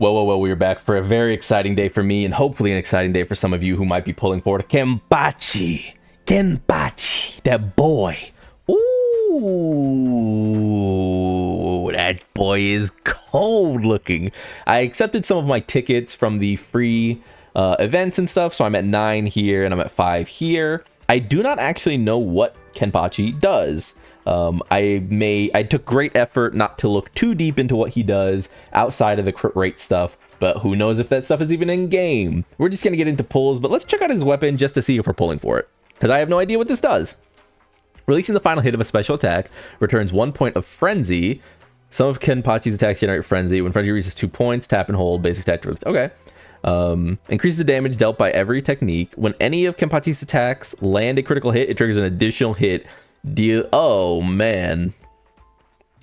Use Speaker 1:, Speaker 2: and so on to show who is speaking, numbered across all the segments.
Speaker 1: Whoa, we're back for a very exciting day for me and hopefully an exciting day for some of you who might be pulling forward. Kenpachi, that boy. Ooh, that boy is cold looking. I accepted some of my tickets from the free events and stuff, so I'm at 9 here and I'm at 5 here. I do not actually know what Kenpachi does. I took great effort not to look too deep into what he does outside of the crit rate stuff, but who knows if that stuff is even in game. We're just gonna get into pulls, but let's check out his weapon just to see if we're pulling for it, because I have no idea what this does. Releasing the final hit of a special attack returns 1 point of frenzy. Some of Kenpachi's attacks generate frenzy. When frenzy reaches 2 points, tap and hold basic attack. Okay. Increases the damage dealt by every technique. When any of Kenpachi's attacks land a critical hit, it triggers an additional hit. Oh man,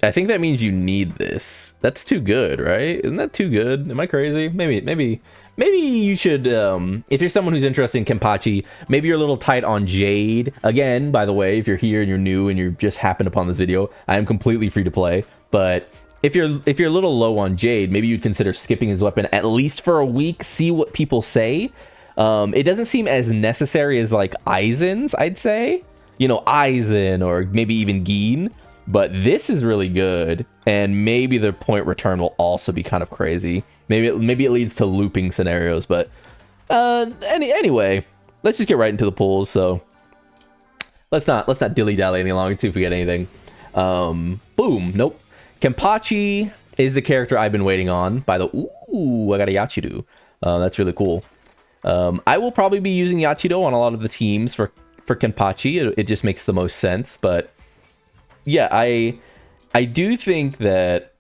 Speaker 1: I think that means you need this. That's too good, right? Isn't that too good? Am I crazy? Maybe you should, if you're someone who's interested in Kenpachi, maybe you're a little tight on Jade. Again, by the way, if you're here and you're new and you just happened upon this video, I am completely free to play. But if you're a little low on Jade, maybe you'd consider skipping his weapon at least for a week, see what people say. It doesn't seem as necessary as like Aizen's, I'd say. You know, Aizen or maybe even Geen, but this is really good, and maybe the point return will also be kind of crazy. Maybe it leads to looping scenarios, but anyway, let's just get right into the pulls. So let's not dilly dally any longer and see if we get anything. Boom, nope. Kenpachi is the character I've been waiting on. By the ooh, I got a Yachido. That's really cool. I will probably be using Yachido on a lot of the teams for Kenpachi. It just makes the most sense. But yeah, I do think that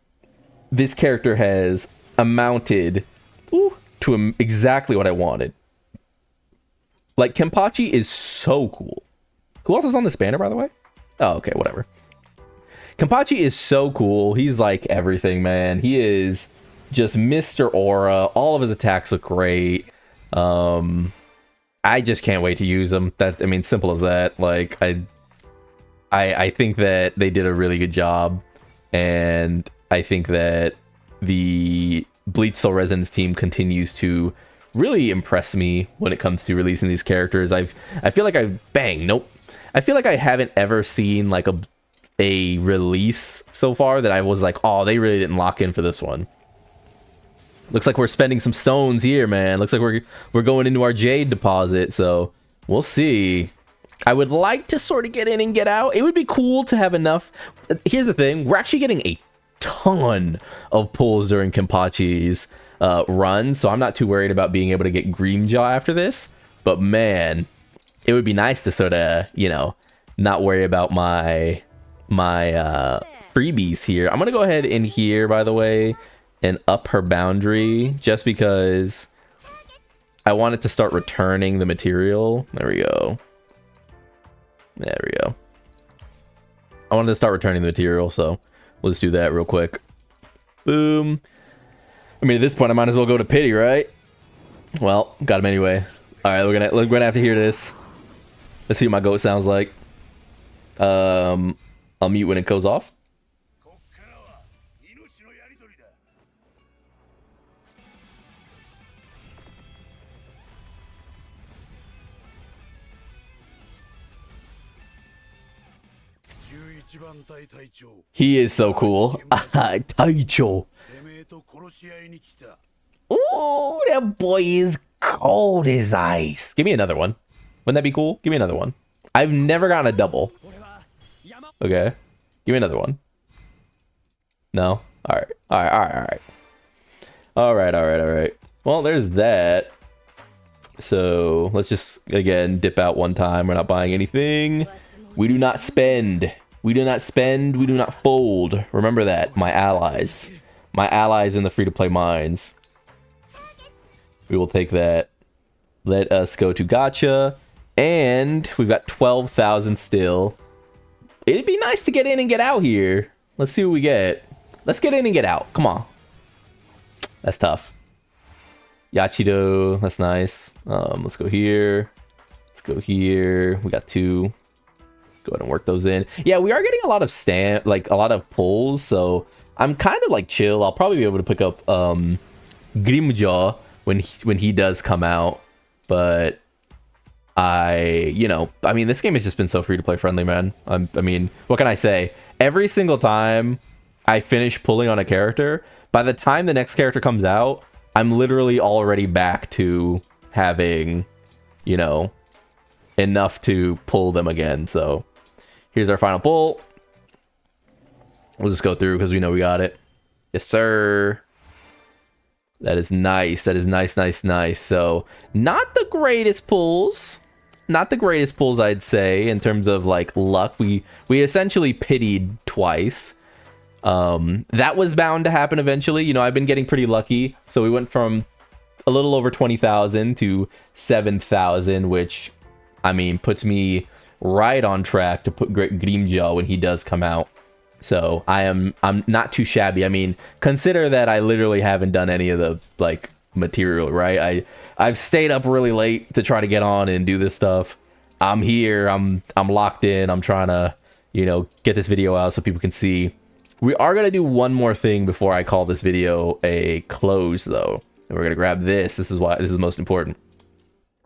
Speaker 1: this character has amounted to exactly what I wanted. Like, Kenpachi is so cool. Who else is on this banner, by the way? Oh, okay, whatever. Kenpachi is so cool. He's like everything, man. He is just Mr. Aura. All of his attacks look great. I just can't wait to use them. I mean, simple as that. Like, I think that they did a really good job, and I think that the Bleach Soul Resonance team continues to really impress me when it comes to releasing these characters. I feel like I feel like I haven't ever seen like a release so far that I was like, oh, they really didn't lock in for this one. Looks like we're spending some stones here, man. Looks like we're going into our Jade deposit, so we'll see. I would like to sort of get in and get out. It would be cool to have enough. Here's the thing. We're actually getting a ton of pulls during Kenpachi's run, so I'm not too worried about being able to get Greamjaw after this. But man, it would be nice to sort of, you know, not worry about my freebies here. I'm going to go ahead in here, by the way, and up her boundary just because I want it to start returning the material. There we go. There we go. I wanted to start returning the material, so let's do that real quick. Boom. I mean, at this point, I might as well go to pity, right? Well, got him anyway. All right, we're gonna have to hear this. Let's see what my goat sounds like. I'll mute when it goes off. He is so cool. Taicho. Ooh, that boy is cold as ice. Give me another one. Wouldn't that be cool? Give me another one. I've never gotten a double. Okay. Give me another one. No? Alright. Alright. Well, there's that. So, let's just, again, dip out one time. We're not buying anything. We do not spend. We do not spend, we do not fold. Remember that, my allies. My allies in the free-to-play mines. We will take that. Let us go to gacha. And we've got 12,000 still. It'd be nice to get in and get out here. Let's see what we get. Let's get in and get out. Come on. That's tough. Yachido, that's nice. Let's go here. Let's go here. We got 2. Go ahead and work those in. Yeah, we are getting a lot of a lot of pulls, so I'm kind of like chill. I'll probably be able to pick up Grimjaw when he does come out. But I mean, this game has just been so free to play friendly, man. I mean, what can I say? Every single time I finish pulling on a character, by the time the next character comes out, I'm literally already back to having, enough to pull them again. So here's our final pull. We'll just go through because we know we got it. Yes, sir. That is nice. That is nice, nice, nice. So not the greatest pulls. Not the greatest pulls, I'd say, in terms of like luck. We essentially pitied twice. That was bound to happen eventually. I've been getting pretty lucky. So we went from a little over 20,000 to 7,000, which, I mean, puts me right on track to put Grimjaw when he does come out. So I'm not too shabby. I mean, consider that I literally haven't done any of the like material, right? I've stayed up really late to try to get on and do this stuff. I'm here. I'm locked in. I'm trying to, get this video out so people can see. We are going to do one more thing before I call this video a close, though. And we're going to grab this. This is most important.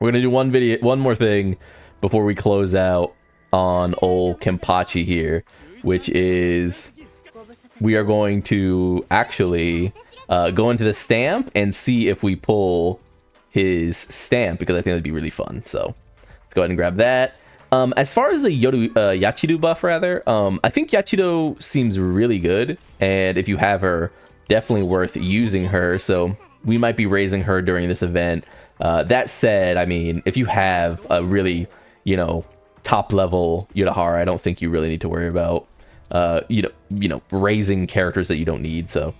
Speaker 1: We're going to do one more thing before we close out on old Kenpachi here, which is we are going to actually go into the stamp and see if we pull his stamp, because I think that'd be really fun. So let's go ahead and grab that. As far as the Yachido buff, rather, I think Yachido seems really good, and if you have her, definitely worth using her. So we might be raising her during this event. That said, I mean, if you have a really, top level Yudahara, I don't think you really need to worry about, raising characters that you don't need. So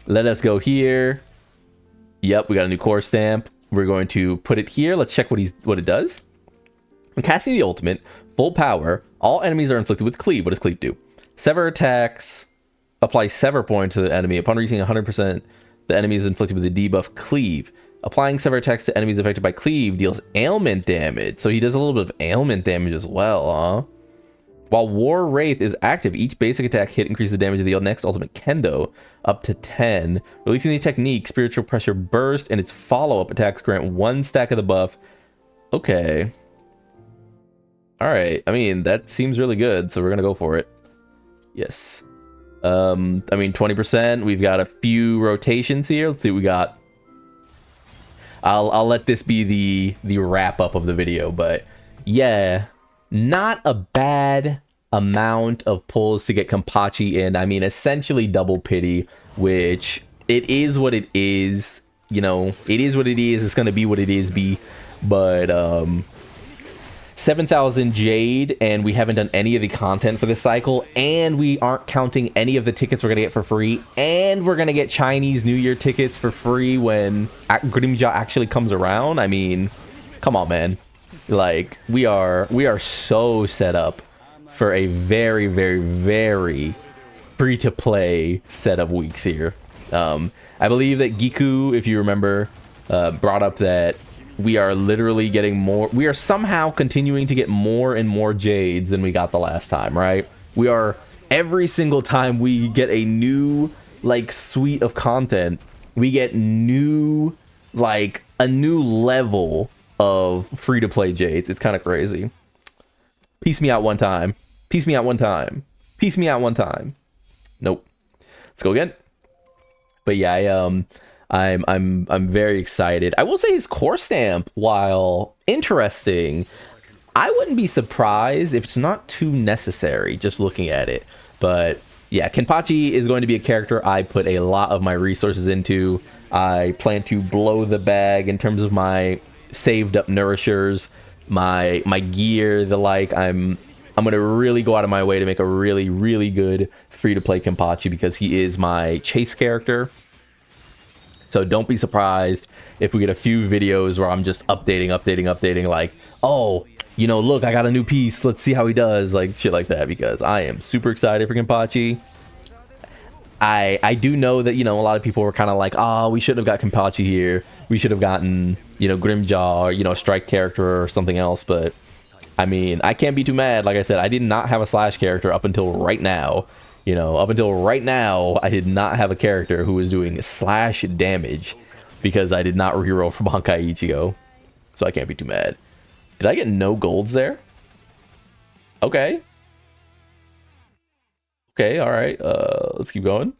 Speaker 1: let us go here. Yep, we got a new core stamp. We're going to put it here. Let's check what it does. When casting the ultimate, full power, all enemies are inflicted with cleave. What does cleave do? Sever attacks. Apply sever point to the enemy. Upon reaching 100%, the enemy is inflicted with the debuff cleave. Applying sever attacks to enemies affected by cleave deals ailment damage. So he does a little bit of ailment damage as well, huh? While War Wraith is active, each basic attack hit increases the damage of the next ultimate Kendo up to 10. Releasing the technique, Spiritual Pressure Burst, and its follow-up attacks grant 1 stack of the buff. Okay. Alright, I mean, that seems really good, so we're gonna go for it. Yes. I mean, 20%. We've got a few rotations here. Let's see what we got. I'll let this be the wrap-up of the video, but yeah, not a bad amount of pulls to get Kenpachi in. I mean, essentially double pity, which it is what it is. It is what it is. It's gonna be what it is, but 7,000 Jade, and we haven't done any of the content for this cycle, and we aren't counting any of the tickets we're gonna get for free, and we're gonna get Chinese New Year tickets for free when Grimjaw actually comes around. I mean, come on, man. Like, we are so set up for a very, very, very free-to-play set of weeks here. I believe that Giku, if you remember, brought up that we are literally getting more. We are somehow continuing to get more and more Jades than we got the last time, right? We are, every single time we get a new, like, suite of content, we get new, like, a new level of free-to-play Jades. It's kind of crazy. Piece me out one time. Piece me out one time. Piece me out one time. Nope. Let's go again. But yeah, I'm very excited. I will say his core stamp, while interesting, I wouldn't be surprised if it's not too necessary just looking at it. But yeah, Kenpachi is going to be a character I put a lot of my resources into. I plan to blow the bag in terms of my saved up nourishers, my gear, the like. I'm gonna really go out of my way to make a really, really good free to play Kenpachi, because he is my chase character. So don't be surprised if we get a few videos where I'm just updating, like, oh, look, I got a new piece, let's see how he does, like shit like that, because I am super excited for Kenpachi. I do know that, a lot of people were kind of like, oh, we should have got Kenpachi here. We should have gotten, Grimjaw, or, a strike character or something else. But, I mean, I can't be too mad. Like I said, I did not have a slash character up until right now. Up until right now, I did not have a character who was doing slash damage. because I did not reroll from Honkai Ichigo, so I can't be too mad. Did I get no golds there? Okay. Okay, all right. Let's keep going.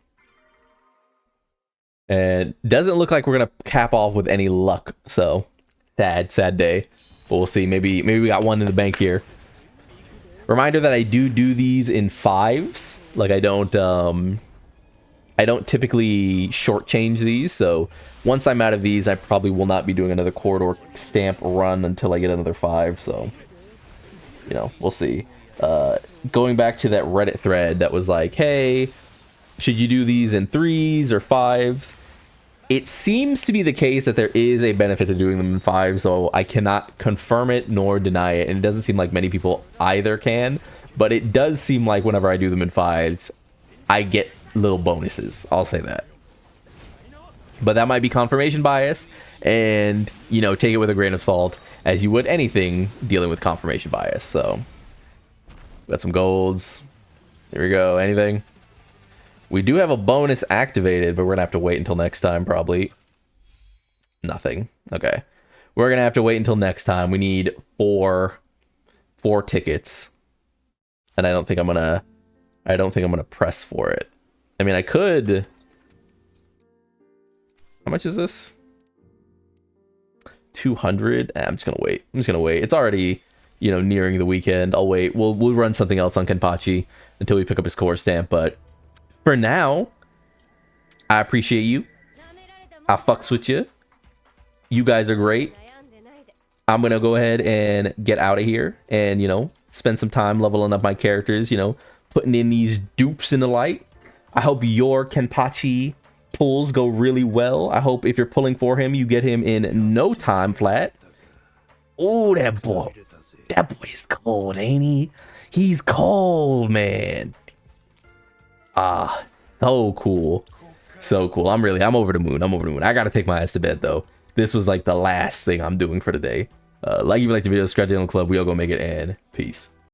Speaker 1: And doesn't look like we're gonna cap off with any luck. So sad day. But we'll see. Maybe we got one in the bank here. Reminder that I do these in 5s. Like I don't typically shortchange these. So once I'm out of these, I probably will not be doing another corridor stamp run until I get another 5. So you know, we'll see. Going back to that Reddit thread that was like, hey, should you do these in 3s or 5s? It seems to be the case that there is a benefit to doing them in 5, so I cannot confirm it nor deny it, and it doesn't seem like many people either can, but it does seem like whenever I do them in 5s, I get little bonuses. I'll say that. But that might be confirmation bias, and, you know, take it with a grain of salt, as you would anything dealing with confirmation bias. So, got some golds. Here we go. Anything? We do have a bonus activated, but we're gonna have to wait until next time, probably. Nothing. Okay. We're gonna have to wait until next time. We need four tickets. And I don't think I'm gonna press for it. I mean, I could. How much is this? 200. I'm just gonna wait. It's already, you know, nearing the weekend. I'll wait. We'll run something else on Kenpachi until we pick up his core stamp, but for now, I appreciate you. I fucks with you. You guys are great. I'm gonna go ahead and get out of here and, you know, spend some time leveling up my characters, you know, putting in these dupes in the light. I hope your Kenpachi pulls go really well. I hope if you're pulling for him, you get him in no time flat. Oh, that boy is cold, ain't he? He's cold, man. Ah, so cool. So cool. I'm over the moon. I gotta take my ass to bed, though. This was like the last thing I'm doing for the day. Like if you like the video, subscribe to the club. We all go make it, and peace.